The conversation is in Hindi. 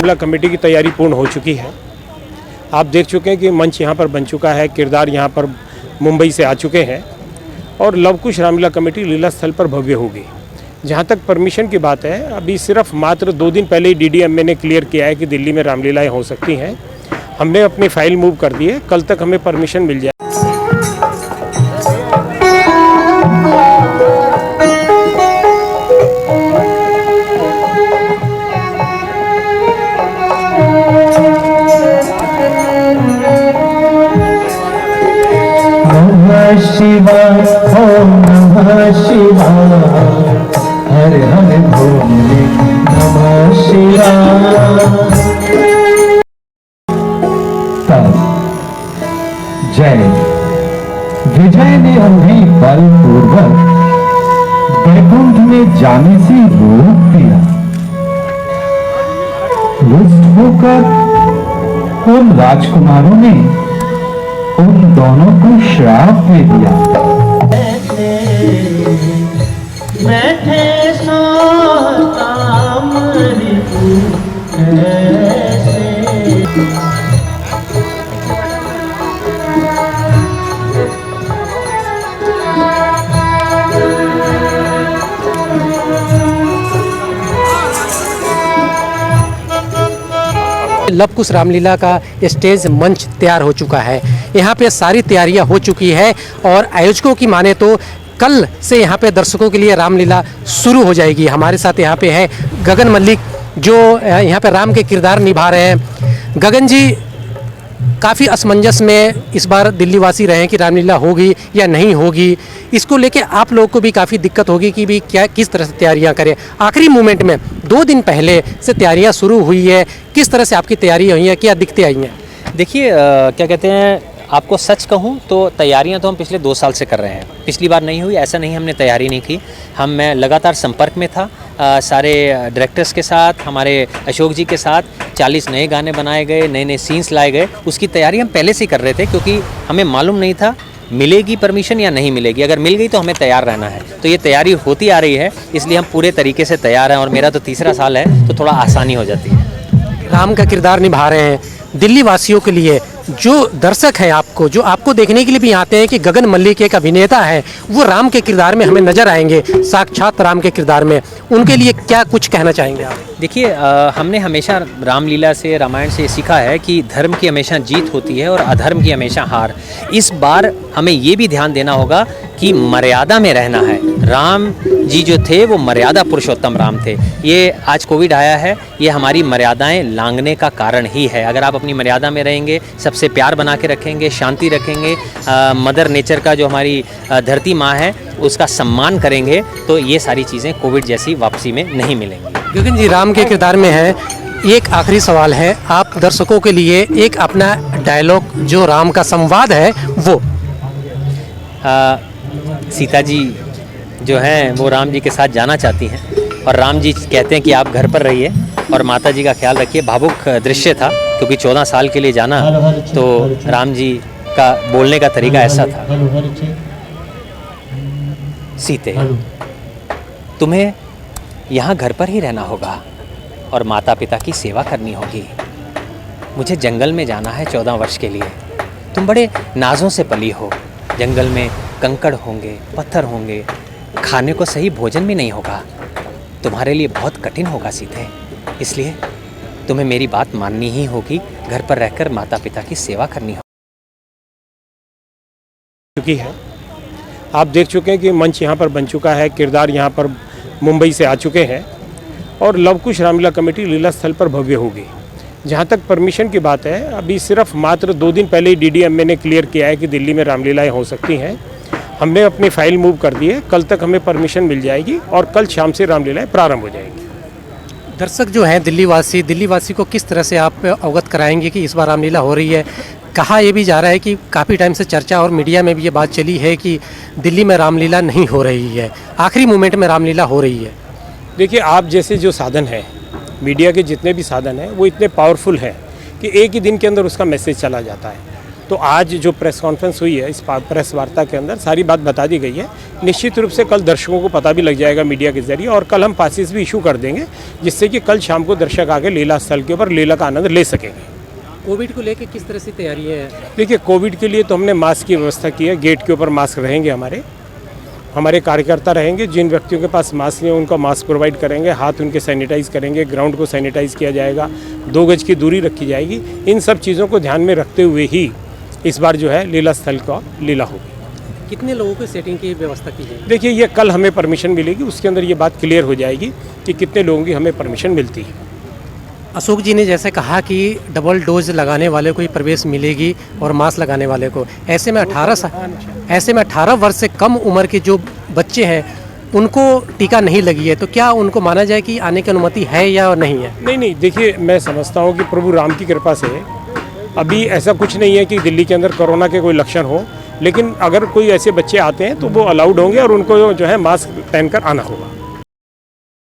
रामलीला कमेटी की तैयारी पूर्ण हो चुकी है। आप देख चुके हैं कि मंच यहाँ पर बन चुका है, किरदार यहाँ पर मुंबई से आ चुके हैं और लवकुश रामलीला कमेटी लीला स्थल पर भव्य होगी। जहाँ तक परमिशन की बात है, अभी सिर्फ मात्र 2 दिन पहले ही DDMA ने क्लियर किया है कि दिल्ली में रामलीलाएँ हो सकती हैं। हमने अपनी फाइल मूव कर दी है, कल तक हमें परमिशन मिल जाए। शिवाय ओम नमः शिवाय, हर हर भोले नमः शिवाय। जय विजय ने उन्हें बलपूर्वक वैकुंठ में जाने से रोक दिया। रुष्ट होकर उन राजकुमारों ने उन दोनों को श्राप दे दिया। बैठे लवकुश रामलीला का स्टेज मंच तैयार हो चुका है। यहाँ पे सारी तैयारियाँ हो चुकी है और आयोजकों की माने तो कल से यहाँ पे दर्शकों के लिए रामलीला शुरू हो जाएगी। हमारे साथ यहाँ पे है गगन मल्लिक, जो यहाँ पे राम के किरदार निभा रहे हैं। गगन जी, काफ़ी असमंजस में इस बार दिल्ली वासी रहे हैं कि रामलीला होगी या नहीं होगी। इसको लेके आप लोगों को भी काफ़ी दिक्कत होगी कि भी क्या किस तरह से तैयारियां करें। आखिरी मोमेंट में 2 दिन पहले से तैयारियां शुरू हुई है, किस तरह से आपकी तैयारी हुई है, क्या दिक्कतें आई हैं? देखिए, क्या कहते हैं, आपको सच कहूँ तो तैयारियां तो हम पिछले 2 साल से कर रहे हैं। पिछली बार नहीं हुई ऐसा नहीं, हमने तैयारी नहीं की। मैं लगातार संपर्क में था सारे डायरेक्टर्स के साथ, हमारे अशोक जी के साथ। 40 नए गाने बनाए गए, नए नए सीन्स लाए गए। उसकी तैयारी हम पहले से ही कर रहे थे क्योंकि हमें मालूम नहीं था मिलेगी परमिशन या नहीं मिलेगी। अगर मिल गई तो हमें तैयार रहना है। तो ये तैयारी होती आ रही है, इसलिए हम पूरे तरीके से तैयार हैं और मेरा तो 3रा साल है तो थोड़ा आसानी हो जाती है। राम का किरदार निभा रहे हैं। दिल्ली वासियों के लिए, जो दर्शक हैं आपको, जो आपको देखने के लिए भी आते हैं कि गगन मल्लिक एक अभिनेता है, वो राम के किरदार में हमें नजर आएंगे, साक्षात राम के किरदार में, उनके लिए क्या कुछ कहना चाहेंगे आप? देखिए, हमने हमेशा रामलीला से, रामायण से सीखा है कि धर्म की हमेशा जीत होती है और अधर्म की हमेशा हार। इस बार हमें ये भी ध्यान देना होगा कि मर्यादा में रहना है। राम जी जो थे वो मर्यादा पुरुषोत्तम राम थे। ये आज कोविड आया है, ये हमारी मर्यादाएं लांघने का कारण ही है। अगर आप अपनी मर्यादा में रहेंगे, सबसे प्यार बना के रखेंगे, शांति रखेंगे, मदर नेचर का जो हमारी धरती माँ है उसका सम्मान करेंगे, तो ये सारी चीज़ें कोविड जैसी वापसी में नहीं मिलेंगी। गगन जी, राम के किरदार में है। एक आखिरी सवाल है, आप दर्शकों के लिए एक अपना डायलॉग जो राम का संवाद है वो। सीता जी जो हैं वो राम जी के साथ जाना चाहती हैं और राम जी कहते हैं कि आप घर पर रहिए और माता जी का ख्याल रखिए। भावुक दृश्य था क्योंकि 14 साल के लिए जाना, तो राम जी का बोलने का तरीका ऐसा था, सीते तुम्हें यहाँ घर पर ही रहना होगा और माता पिता की सेवा करनी होगी। मुझे जंगल में जाना है 14 वर्ष के लिए। तुम बड़े नाजों से पली हो, जंगल में कंकड़ होंगे, पत्थर होंगे, खाने को सही भोजन भी नहीं होगा। तुम्हारे लिए बहुत कठिन होगा सीते, इसलिए तुम्हें मेरी बात माननी ही होगी। घर पर रहकर माता पिता की सेवा करनी होगी। है, आप देख चुके हैं कि मंच यहाँ पर बन चुका है, किरदार यहाँ पर मुंबई से आ चुके हैं और लवकुश रामलीला कमेटी लीला स्थल पर भव्य होगी। जहाँ तक परमिशन की बात है, अभी सिर्फ मात्र 2 दिन पहले ही DDMA ने क्लियर किया है कि दिल्ली में रामलीलाएँ हो सकती हैं। हमने अपनी फाइल मूव कर दी है, कल तक हमें परमिशन मिल जाएगी और कल शाम से रामलीलाएँ प्रारंभ हो जाएंगी। दर्शक जो हैं दिल्ली वासी को किस तरह से आप अवगत कराएंगे कि इस बार रामलीला हो रही है? कहा यह भी जा रहा है कि काफ़ी टाइम से चर्चा और मीडिया में भी ये बात चली है कि दिल्ली में रामलीला नहीं हो रही है, आखिरी मोमेंट में रामलीला हो रही है। देखिए, आप जैसे जो साधन है, मीडिया के जितने भी साधन हैं, वो इतने पावरफुल हैं कि एक ही दिन के अंदर उसका मैसेज चला जाता है। तो आज जो प्रेस कॉन्फ्रेंस हुई है, इस प्रेस वार्ता के अंदर सारी बात बता दी गई है। निश्चित रूप से कल दर्शकों को पता भी लग जाएगा मीडिया के जरिए, और कल हम पासेस भी इशू कर देंगे, जिससे कि कल शाम को दर्शक आके लीला स्थल के ऊपर लीला का आनंद ले सकेंगे। कोविड को लेकर किस तरह से तैयारियां हैं? देखिए, कोविड के लिए तो हमने मास्क की व्यवस्था की है। गेट के ऊपर मास्क रहेंगे, हमारे कार्यकर्ता रहेंगे। जिन व्यक्तियों के पास मास्क नहीं है उनको मास्क प्रोवाइड करेंगे, हाथ उनके सैनिटाइज करेंगे, ग्राउंड को सैनिटाइज किया जाएगा, 2 गज की दूरी रखी जाएगी। इन सब चीज़ों को ध्यान में रखते हुए ही इस बार जो है लीला स्थल का लीला होगी। कितने लोगों की सेटिंग की व्यवस्था की जाएगी? देखिए, ये कल हमें परमिशन मिलेगी, उसके अंदर ये बात क्लियर हो जाएगी कि कितने लोगों की हमें परमिशन मिलती है। अशोक जी ने जैसे कहा कि डबल डोज लगाने वाले को ही प्रवेश मिलेगी और मास्क लगाने वाले को, ऐसे में 18 वर्ष से कम उम्र के जो बच्चे हैं उनको टीका नहीं लगी है, तो क्या उनको माना जाए कि आने की अनुमति है या नहीं है? नहीं, देखिए, मैं समझता हूँ कि प्रभु राम की कृपा से अभी ऐसा कुछ नहीं है कि दिल्ली के अंदर कोरोना के कोई लक्षण हो, लेकिन अगर कोई ऐसे बच्चे आते हैं तो वो अलाउड होंगे और उनको जो है मास्क पहनकर आना होगा।